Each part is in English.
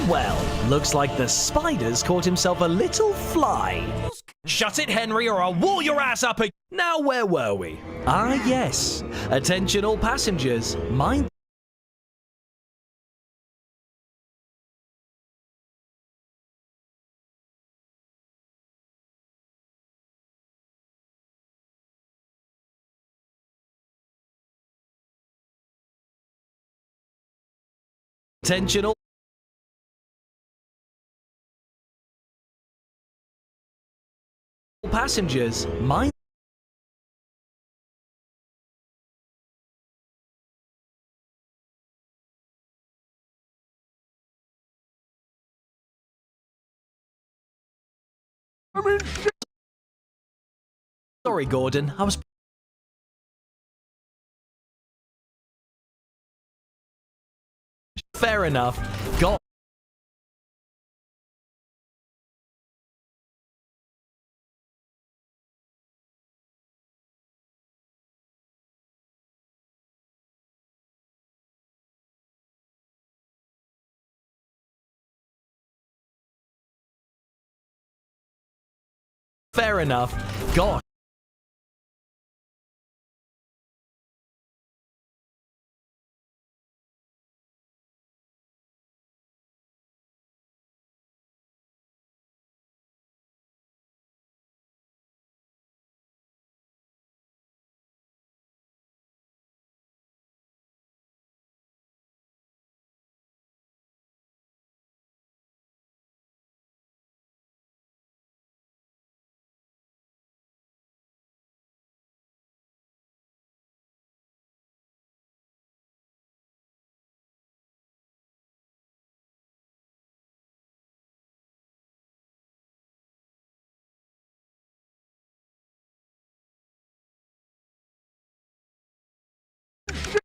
Well, looks like the spider's caught himself a little fly. Shut it, Henry, or I'll wall your ass up again. Now, where were we? Ah, yes. Attention all passengers. Mind. Attention all passengers. Mind. Sorry, Gordon. I was. Fair enough. Got. Fair enough. Gosh.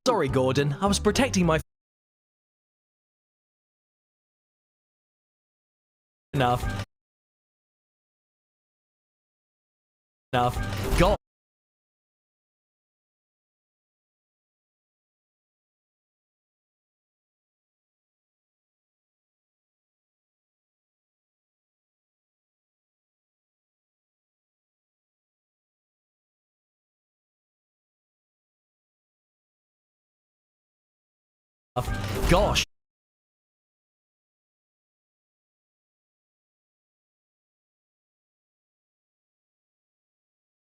Sorry, Gordon. I was protecting my. Enough. Enough. Got. Gosh.